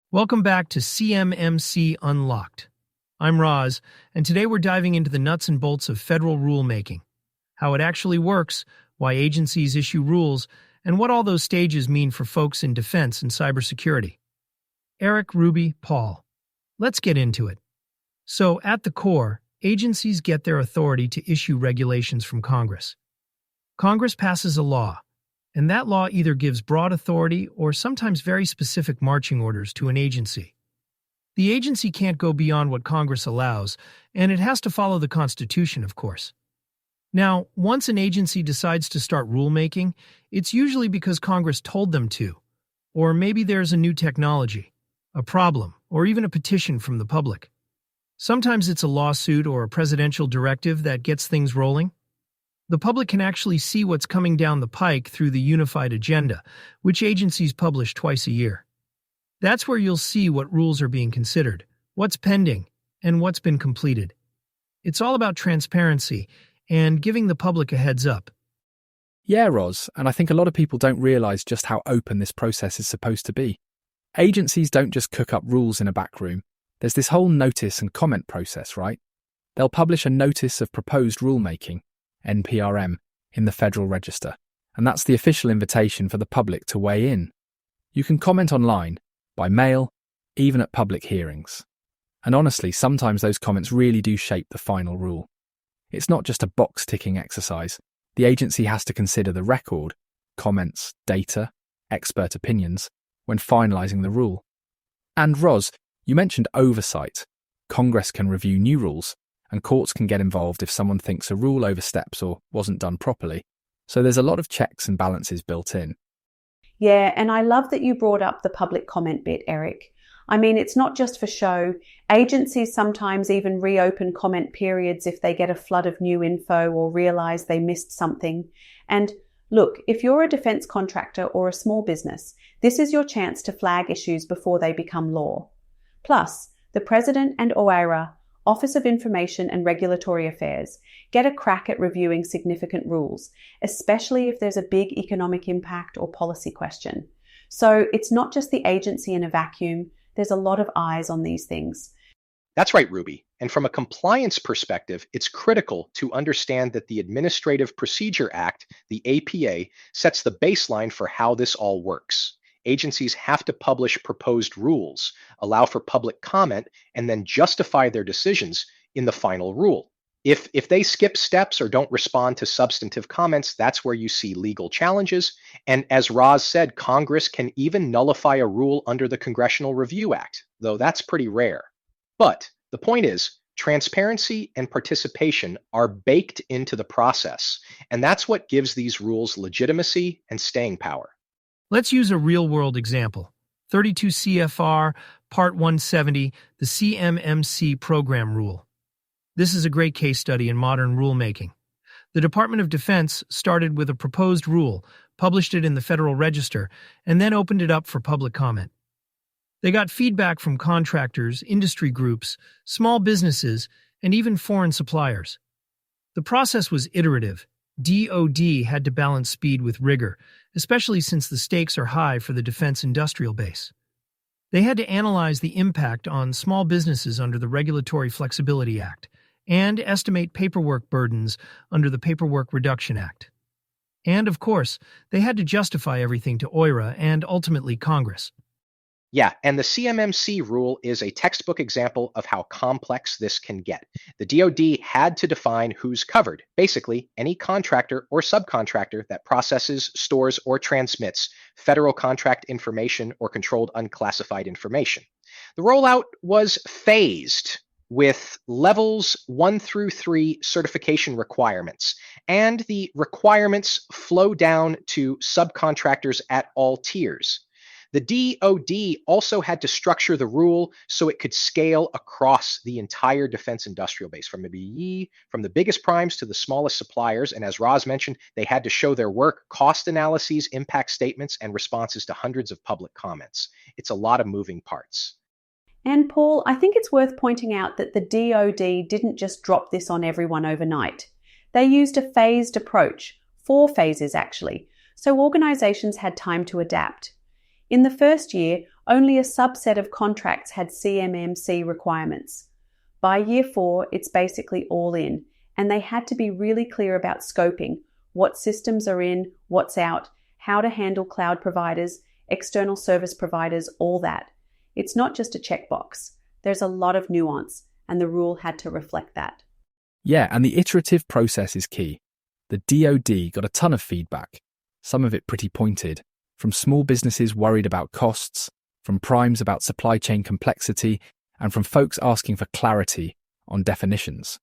Welcome back to CMMC Unlocked. I'm Roz, and today we're diving into the nuts and bolts of federal rulemaking, how it actually works, why agencies issue rules, and what all those stages mean for folks in defense and cybersecurity. Eric, Ruby, Paul. Let's get into it. So, at the core, agencies get their authority to issue regulations from Congress. Congress passes a law, and that law either gives broad authority or sometimes very specific marching orders to an agency. The agency can't go beyond what Congress allows, and it has to follow the Constitution, of course. Now, once an agency decides to start rulemaking, it's usually because Congress told them to, or maybe there's a new technology, a problem, or even a petition from the public. Sometimes it's a lawsuit or a presidential directive that gets things rolling. The public can actually see what's coming down the pike through the Unified Agenda, which agencies publish twice a year. That's where you'll see what rules are being considered, what's pending, and what's been completed. It's all about transparency and giving the public a heads up. Yeah, Roz, and I think a lot of people don't realise just how open this process is supposed to be. Agencies don't just cook up rules in a back room. There's this whole notice and comment process, right? They'll publish a Notice of Proposed Rulemaking, NPRM, in the Federal Register, and that's the official invitation for the public to weigh in. You can comment online, by mail, even at public hearings. And honestly, sometimes those comments really do shape the final rule. It's not just a box-ticking exercise. The agency has to consider the record, comments, data, expert opinions, when finalising the rule. And Roz, you mentioned oversight. Congress can review new rules, and courts can get involved if someone thinks a rule oversteps or wasn't done properly. So there's a lot of checks and balances built in. Yeah, and I love that you brought up the public comment bit, Eric. I mean, it's not just for show. Agencies sometimes even reopen comment periods if they get a flood of new info or realise they missed something. And look, if you're a defence contractor or a small business, this is your chance to flag issues before they become law. Plus, the President and OIRA, Office of Information and Regulatory Affairs, get a crack at reviewing significant rules, especially if there's a big economic impact or policy question. So it's not just the agency in a vacuum. There's a lot of eyes on these things. That's right, Ruby. And from a compliance perspective, it's critical to understand that the Administrative Procedure Act, the APA, sets the baseline for how this all works. Agencies have to publish proposed rules, allow for public comment, and then justify their decisions in the final rule. If they skip steps or don't respond to substantive comments, that's where you see legal challenges. And as Roz said, Congress can even nullify a rule under the Congressional Review Act, though that's pretty rare. But the point is, transparency and participation are baked into the process, and that's what gives these rules legitimacy and staying power. Let's use a real-world example. 32 CFR, Part 170, the CMMC Program Rule. This is a great case study in modern rulemaking. The Department of Defense started with a proposed rule, published it in the Federal Register, and then opened it up for public comment. They got feedback from contractors, industry groups, small businesses, and even foreign suppliers. The process was iterative. DoD had to balance speed with rigor, especially since the stakes are high for the defense industrial base. They had to analyze the impact on small businesses under the Regulatory Flexibility Act and estimate paperwork burdens under the Paperwork Reduction Act. And, of course, they had to justify everything to OIRA and ultimately Congress. Yeah, and the CMMC rule is a textbook example of how complex this can get. The DoD had to define who's covered, basically any contractor or subcontractor that processes, stores, or transmits federal contract information or controlled unclassified information. The rollout was phased with levels 1 through 3 certification requirements, and the requirements flow down to subcontractors at all tiers. The DoD also had to structure the rule so it could scale across the entire defense industrial base, from the biggest primes to the smallest suppliers. And as Roz mentioned, they had to show their work, cost analyses, impact statements, and responses to hundreds of public comments. It's a lot of moving parts. And Paul, I think it's worth pointing out that the DoD didn't just drop this on everyone overnight. They used a phased approach, 4 phases actually, so organizations had time to adapt. In the first year, Only a subset of contracts had CMMC requirements. By year 4, it's basically all in, and they had to be really clear about scoping, what systems are in, what's out, how to handle cloud providers, external service providers, all that. It's not just a checkbox. There's a lot of nuance, and the rule had to reflect that. Yeah, and the iterative process is key. The DoD got a ton of feedback, some of it pretty pointed, from small businesses worried about costs, from primes about supply chain complexity, and from folks asking for clarity on definitions.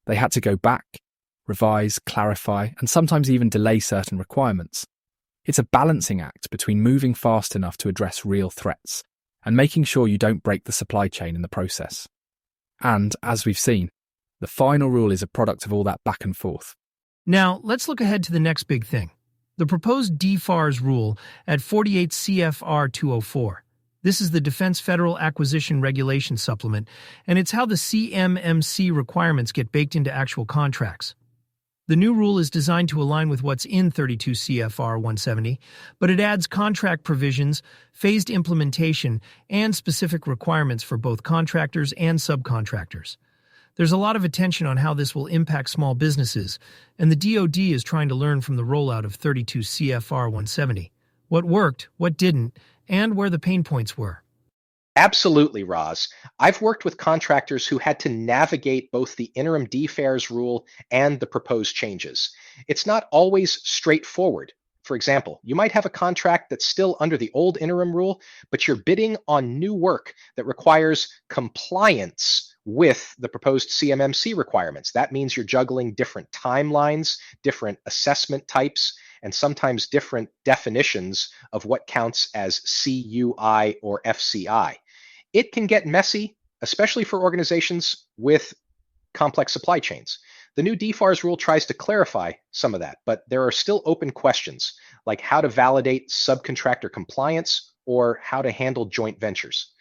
They had to go back, revise, clarify, and sometimes even delay certain requirements. It's a balancing act between moving fast enough to address real threats and making sure you don't break the supply chain in the process. And, as we've seen, the final rule is a product of all that back and forth. Now, let's look ahead to the next big thing. The proposed DFARS rule at 48 CFR 204. This is the Defense Federal Acquisition Regulation Supplement, and it's how the CMMC requirements get baked into actual contracts. The new rule is designed to align with what's in 32 CFR 170, but it adds contract provisions, phased implementation, and specific requirements for both contractors and subcontractors. There's a lot of attention on how this will impact small businesses, and the DoD is trying to learn from the rollout of 32 CFR 170. What worked, what didn't, and where the pain points were. Absolutely, Roz. I've worked with contractors who had to navigate both the interim DFARS rule and the proposed changes. It's not always straightforward. For example, you might have a contract that's still under the old interim rule, but you're bidding on new work that requires compliance with the proposed CMMC requirements. That means you're juggling different timelines, different assessment types, and sometimes different definitions of what counts as CUI or FCI. It can get messy, especially for organizations with complex supply chains. The new DFARS rule tries to clarify some of that, but there are still open questions, like how to validate subcontractor compliance or how to handle joint ventures.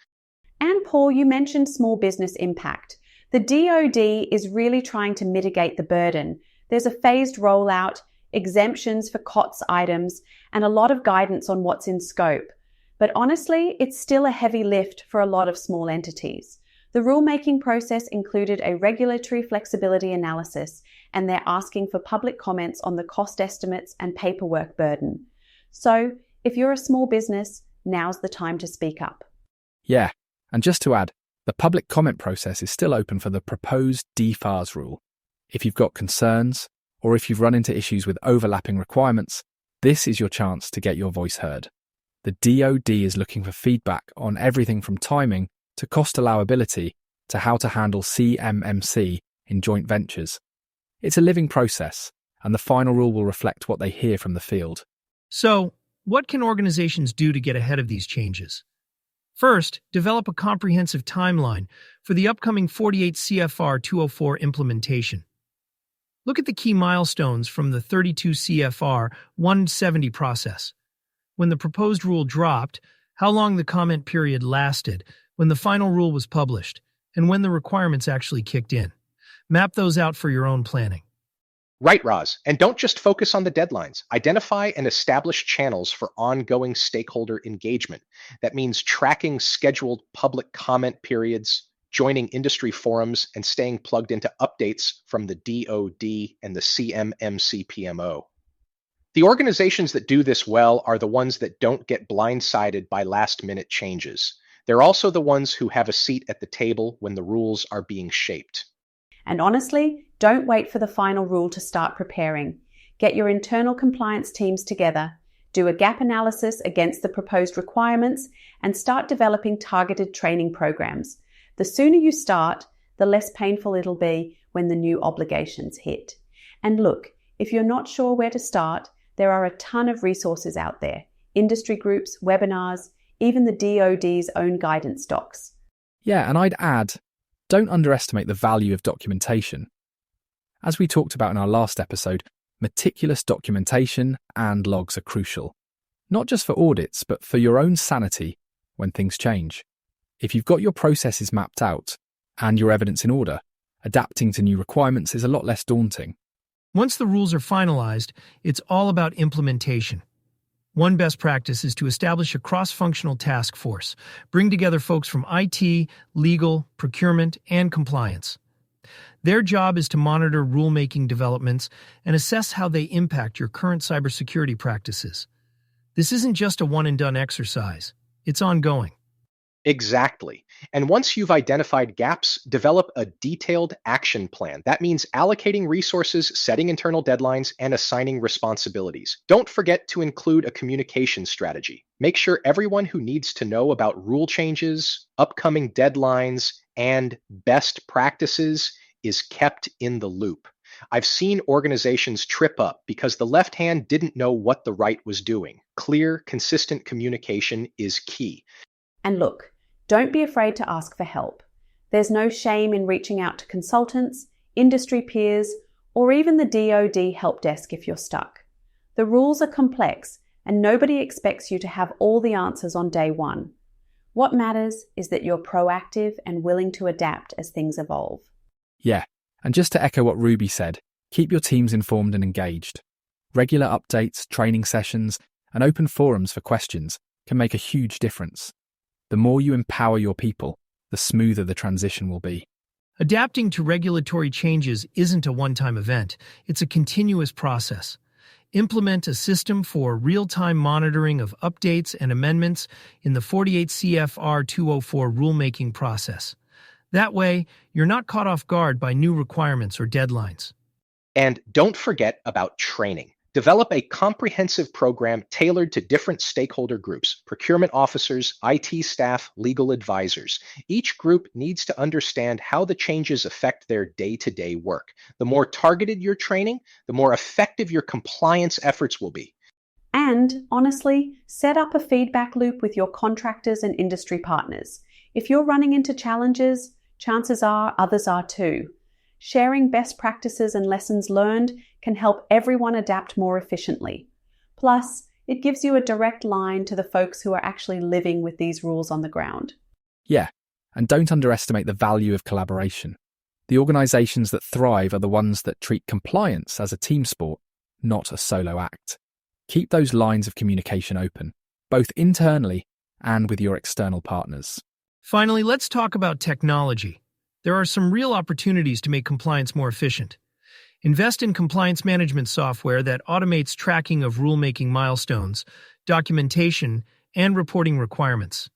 And Paul, you mentioned small business impact. The DoD is really trying to mitigate the burden. There's a phased rollout, exemptions for COTS items, and a lot of guidance on what's in scope. But honestly, it's still a heavy lift for a lot of small entities. The rulemaking process included a regulatory flexibility analysis, and they're asking for public comments on the cost estimates and paperwork burden. So, if you're a small business, now's the time to speak up. Yeah, and just to add, the public comment process is still open for the proposed DFARS rule. If you've got concerns, or if you've run into issues with overlapping requirements, this is your chance to get your voice heard. The DoD is looking for feedback on everything from timing to cost allowability to how to handle CMMC in joint ventures. It's a living process, and the final rule will reflect what they hear from the field. So, what can organizations do to get ahead of these changes? First, develop a comprehensive timeline for the upcoming 48 CFR 204 implementation. Look at the key milestones from the 32 CFR 170 process. When the proposed rule dropped, how long the comment period lasted, when the final rule was published, and when the requirements actually kicked in. Map those out for your own planning. Right, Roz. And don't just focus on the deadlines. Identify and establish channels for ongoing stakeholder engagement. That means tracking scheduled public comment periods, joining industry forums, and staying plugged into updates from the DoD and the CMMC PMO. The organizations that do this well are the ones that don't get blindsided by last-minute changes. They're also the ones who have a seat at the table when the rules are being shaped. And honestly, don't wait for the final rule to start preparing. Get your internal compliance teams together, do a gap analysis against the proposed requirements, and start developing targeted training programs. The sooner you start, the less painful it'll be when the new obligations hit. And look, if you're not sure where to start, there are a ton of resources out there. Industry groups, webinars, even the DoD's own guidance docs. Yeah, and I'd add, don't underestimate the value of documentation. As we talked about in our last episode, meticulous documentation and logs are crucial. Not just for audits, but for your own sanity when things change. If you've got your processes mapped out and your evidence in order, adapting to new requirements is a lot less daunting. Once the rules are finalized, it's all about implementation. One best practice is to establish a cross-functional task force, bring together folks from IT, legal, procurement, and compliance. Their job is to monitor rulemaking developments and assess how they impact your current cybersecurity practices. This isn't just a one-and-done exercise. It's ongoing. Exactly. And once you've identified gaps, develop a detailed action plan. That means allocating resources, setting internal deadlines, and assigning responsibilities. Don't forget to include a communication strategy. Make sure everyone who needs to know about rule changes, upcoming deadlines, and best practices is kept in the loop. I've seen organizations trip up because the left hand didn't know what the right was doing. Clear, consistent communication is key. And look, don't be afraid to ask for help. There's no shame in reaching out to consultants, industry peers, or even the DoD help desk if you're stuck. The rules are complex, and nobody expects you to have all the answers on day one. What matters is that you're proactive and willing to adapt as things evolve. Yeah, and just to echo what Ruby said, keep your teams informed and engaged. Regular updates, training sessions, and open forums for questions can make a huge difference. The more you empower your people, the smoother the transition will be. Adapting to regulatory changes isn't a one-time event. It's a continuous process. Implement a system for real-time monitoring of updates and amendments in the 48 CFR 204 rulemaking process. That way, you're not caught off guard by new requirements or deadlines. And don't forget about training. Develop a comprehensive program tailored to different stakeholder groups: procurement officers, IT staff, legal advisors. Each group needs to understand how the changes affect their day-to-day work. The more targeted your training, the more effective your compliance efforts will be. And, honestly, set up a feedback loop with your contractors and industry partners. If you're running into challenges, chances are others are too. Sharing best practices and lessons learned can help everyone adapt more efficiently. Plus, it gives you a direct line to the folks who are actually living with these rules on the ground. Yeah, and don't underestimate the value of collaboration. The organisations that thrive are the ones that treat compliance as a team sport, not a solo act. Keep those lines of communication open, both internally and with your external partners. Finally, let's talk about technology. There are some real opportunities to make compliance more efficient. Invest in compliance management software that automates tracking of rulemaking milestones, documentation, and reporting requirements.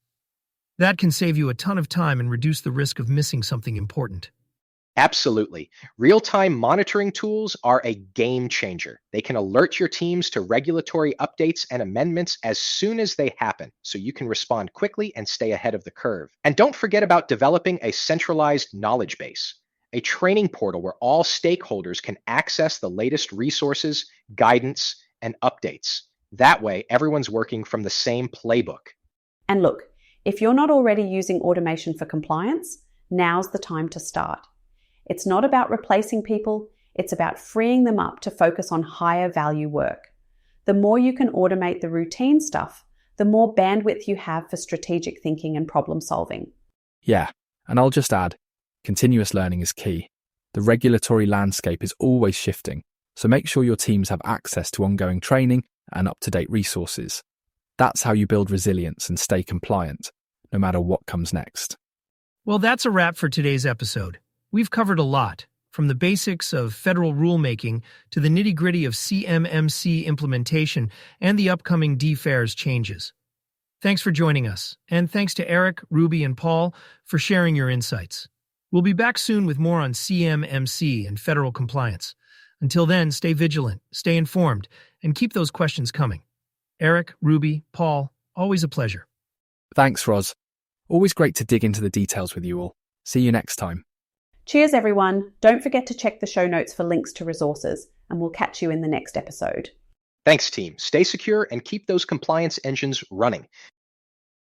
That can save you a ton of time and reduce the risk of missing something important. Absolutely. Real-time monitoring tools are a game changer. They can alert your teams to regulatory updates and amendments as soon as they happen, so you can respond quickly and stay ahead of the curve. And don't forget about developing a centralized knowledge base, a training portal where all stakeholders can access the latest resources, guidance, and updates. That way, everyone's working from the same playbook. And look, if you're not already using automation for compliance, now's the time to start. It's not about replacing people, it's about freeing them up to focus on higher value work. The more you can automate the routine stuff, the more bandwidth you have for strategic thinking and problem solving. Yeah, and I'll just add, continuous learning is key. The regulatory landscape is always shifting, so make sure your teams have access to ongoing training and up-to-date resources. That's how you build resilience and stay compliant, no matter what comes next. Well, that's a wrap for today's episode. We've covered a lot, from the basics of federal rulemaking to the nitty-gritty of CMMC implementation and the upcoming DFARS changes. Thanks for joining us, and thanks to Eric, Ruby, and Paul for sharing your insights. We'll be back soon with more on CMMC and federal compliance. Until then, stay vigilant, stay informed, and keep those questions coming. Eric, Ruby, Paul, always a pleasure. Thanks, Roz. Always great to dig into the details with you all. See you next time. Cheers, everyone. Don't forget to check the show notes for links to resources, and we'll catch you in the next episode. Thanks, team. Stay secure and keep those compliance engines running.